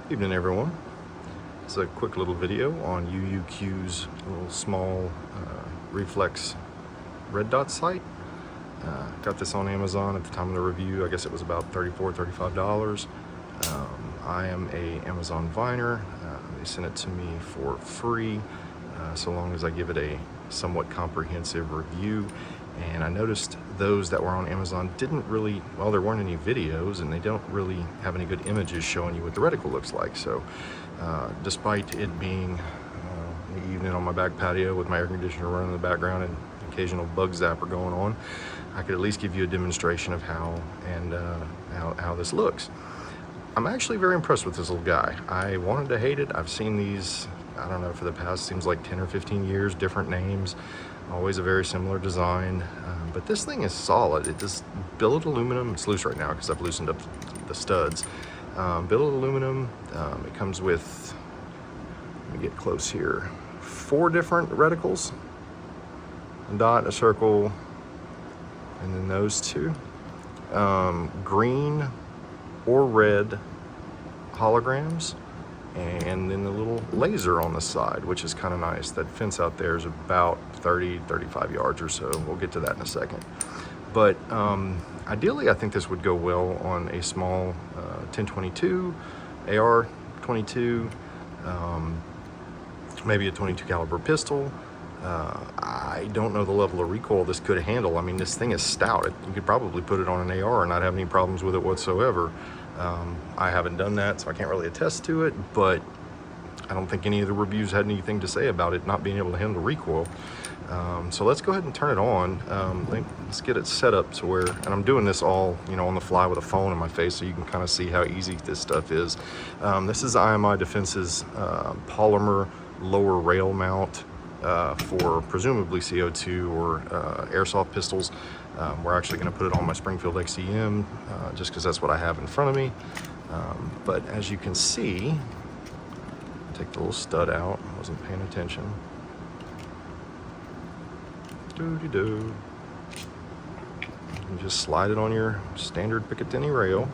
Evening everyone. It's a quick little video on UUQ's little small Reflex red dot sight. Got this on Amazon at the time of the review. I guess it was about $34, $35. I am a Amazon Viner. They sent it to me for free, so long as I give it a somewhat comprehensive review. And I noticed those that were on Amazon didn't really, well, there weren't any videos and they don't really have any good images showing you what the reticle looks like. So despite it being in the evening on my back patio with my air conditioner running in the background and occasional bug zapper going on, I could at least give you a demonstration of how this looks. I'm actually very impressed with this little guy. I wanted to hate it. I've seen these, I don't know, for the past seems like 10 or 15 years, different names, always a very similar design, but this thing is solid. It is billet aluminum. It's loose right now because I've loosened up the studs. Billet aluminum. It comes with, let me get close here, 4 different reticles, a dot, a circle, and then those 2. Green or red holograms, and then the little laser on the side, which is kind of nice. That fence out there is about 30-35 yards or so. We'll get to that in a second. But ideally, I think this would go well on a small 1022, AR 22, maybe a 22 caliber pistol. I don't know the level of recoil this could handle. I mean, this thing is stout. You could probably put it on an AR and not have any problems with it whatsoever. I haven't done that, so I can't really attest to it, but I don't think any of the reviews had anything to say about it not being able to handle recoil. So let's go ahead and turn it on. Let's get it set up to where, and I'm doing this all, on the fly with a phone in my face, so you can kind of see how easy this stuff is. This is IMI Defense's polymer lower rail mount for presumably CO2 or airsoft pistols. We're actually going to put it on my Springfield XCM just because that's what I have in front of me. But as you can see, take the little stud out. I wasn't paying attention. Doo-dee-doo. You just slide it on your standard Picatinny rail.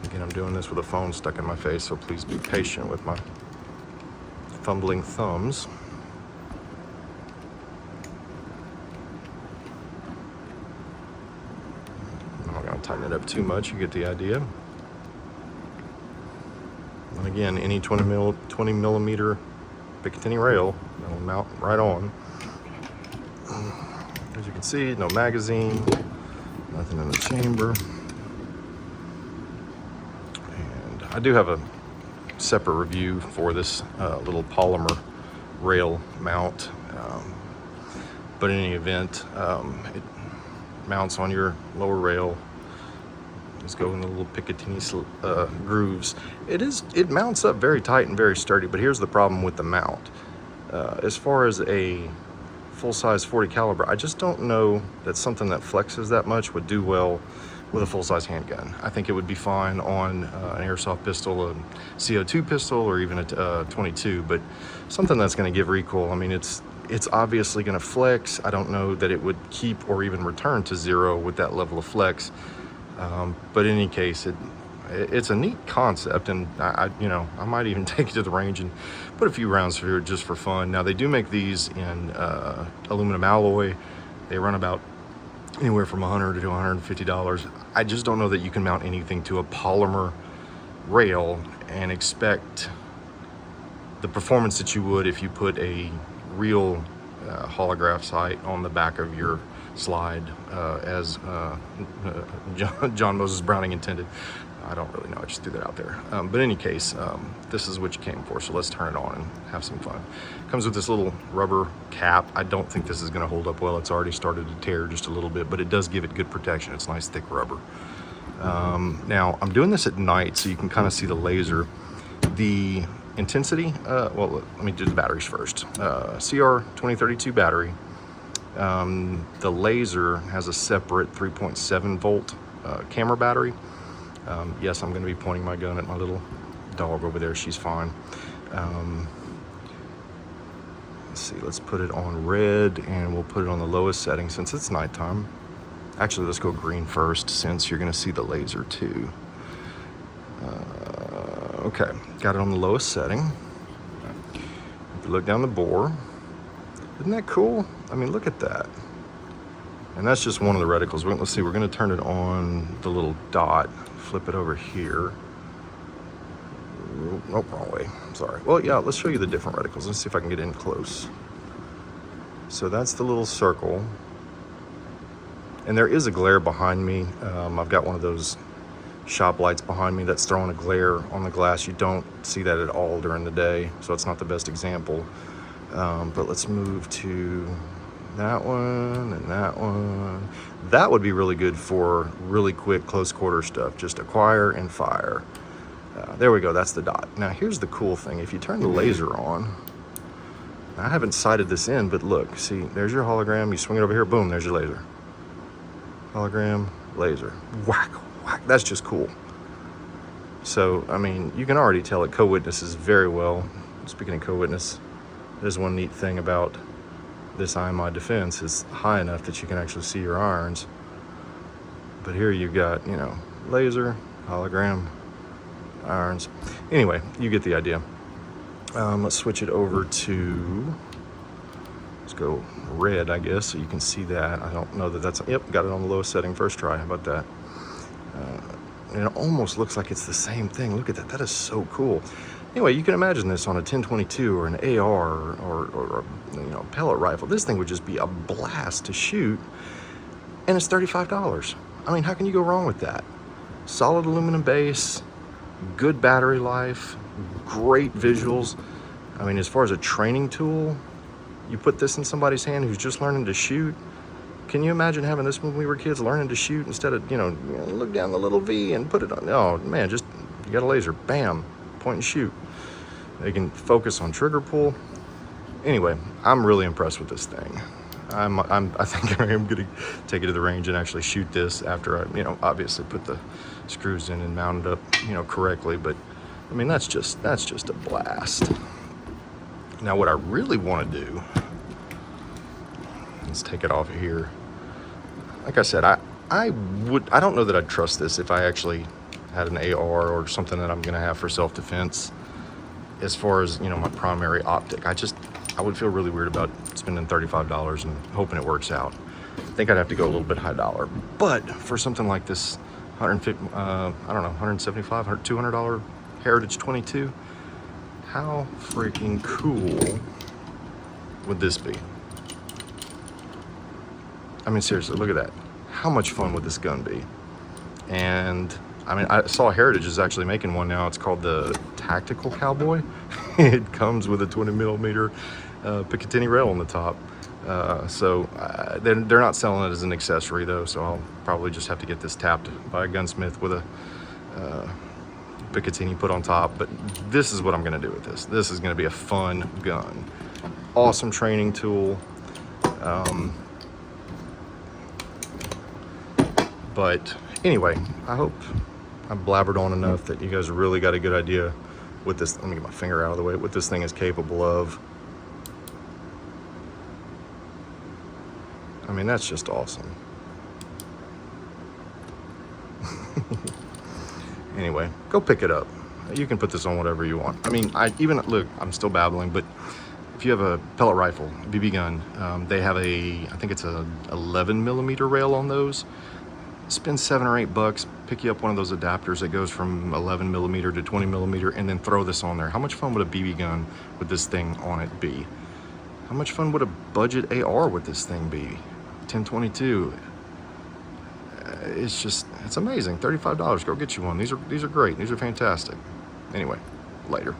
Again, I'm doing this with a phone stuck in my face, so please be patient with my fumbling thumbs. I'm not going to tighten it up too much. You get the idea. And again, any 20 millimeter Picatinny rail, that'll mount right on. As you can see, no magazine, nothing in the chamber. And I do have a separate review for this little polymer rail mount, but in any event, it mounts on your lower rail. Just go in the little Picatinny grooves. It mounts up very tight and very sturdy, but here's the problem with the mount. As far as a full-size 40 caliber, I just don't know that something that flexes that much would do well with a full-size handgun. I think it would be fine on an airsoft pistol, a CO2 pistol, or even a 22, but something that's going to give recoil. I mean, it's obviously going to flex. I don't know that it would keep or even return to 0 with that level of flex. But in any case, it's a neat concept, and I might even take it to the range and put a few rounds through it just for fun. Now, they do make these in aluminum alloy. They run about anywhere from $100 to $150. I just don't know that you can mount anything to a polymer rail and expect the performance that you would if you put a real holograph sight on the back of your slide, as John Moses Browning intended. I don't really know, I just threw that out there. But in any case, this is what you came for, so let's turn it on and have some fun. Comes with this little rubber cap. I don't think this is gonna hold up well. It's already started to tear just a little bit, but it does give it good protection. It's nice thick rubber. Now, I'm doing this at night, so you can kind of see the laser. The intensity, well, let me do the batteries first. CR 2032 battery. The laser has a separate 3.7 volt camera battery. Yes, I'm going to be pointing my gun at my little dog over there. She's fine. Let's see, let's put it on red, and we'll put it on the lowest setting since it's nighttime. Actually, let's go green first, since you're going to see the laser too. Okay, got it on the lowest setting. If you look down the bore, isn't that cool? I mean, look at that. And that's just one of the reticles. Let's see, we're gonna turn it on the little dot, flip it over here. Nope, wrong way, sorry. Well, yeah, let's show you the different reticles. Let's see if I can get in close. So that's the little circle. And there is a glare behind me. I've got one of those shop lights behind me that's throwing a glare on the glass. You don't see that at all during the day, so it's not the best example. But let's move to that one and that one. That would be really good for really quick close quarter stuff. Just acquire and fire. There we go, that's the dot. Now here's the cool thing. If you turn the laser on, I haven't sighted this in, but look, see, there's your hologram. You swing it over here, boom, there's your laser. Hologram, laser, whack, whack. That's just cool. So, I mean, you can already tell it co-witnesses very well. Speaking of co-witness, there's one neat thing about this IMI defense is high enough that you can actually see your irons. But here you've got, you know, laser, hologram, irons. Anyway, you get the idea. Let's switch it over to, let's go red, I guess, so you can see that. I don't know that that's, yep, got it on the lowest setting first try. How about that? And it almost looks like it's the same thing. Look at that, that is so cool. Anyway, you can imagine this on a 1022 or an AR or you know, pellet rifle. This thing would just be a blast to shoot, and it's $35. I mean, how can you go wrong with that? Solid aluminum base, good battery life, great visuals. I mean, as far as a training tool, you put this in somebody's hand who's just learning to shoot. Can you imagine having this when we were kids, learning to shoot instead of, you know, look down the little V and put it on? Oh man, just, you got a laser, bam, point and shoot. They can focus on trigger pull. Anyway, I'm really impressed with this thing. I think I am gonna take it to the range and actually shoot this after I, you know, obviously put the screws in and mount it up, you know, correctly. But I mean, that's just a blast. Now, what I really want to do, let's take it off of here. Like I said, I don't know that I'd trust this if I actually had an AR or something that I'm gonna have for self-defense. As far as, you know, my primary optic, I would feel really weird about spending $35 and hoping it works out. I think I'd have to go a little bit high dollar. But for something like this 150, I don't know, $175, $200 Heritage 22, how freaking cool would this be? I mean, seriously, look at that. How much fun would this gun be? And I mean, I saw Heritage is actually making one now. It's called the Tactical Cowboy. It comes with a 20mm Picatinny rail on the top. So they're not selling it as an accessory though, so I'll probably just have to get this tapped by a gunsmith with a Picatinny put on top. But this is what I'm gonna do with this. This is gonna be a fun gun. Awesome training tool. But anyway, I hope I blabbered on enough that you guys really got a good idea what this, let me get my finger out of the way, what this thing is capable of. I mean, that's just awesome. Anyway, go pick it up. You can put this on whatever you want. I mean, look, I'm still babbling, but if you have a pellet rifle, BB gun, they have I think it's a 11mm rail on those. Spend $7 or $8, pick you up one of those adapters that goes from 11mm to 20mm, and then throw this on there. How much fun would a BB gun with this thing on it be? How much fun would a budget AR with this thing be? 1022. It's amazing. $35. Go get you one. These are great. These are fantastic. Anyway, later.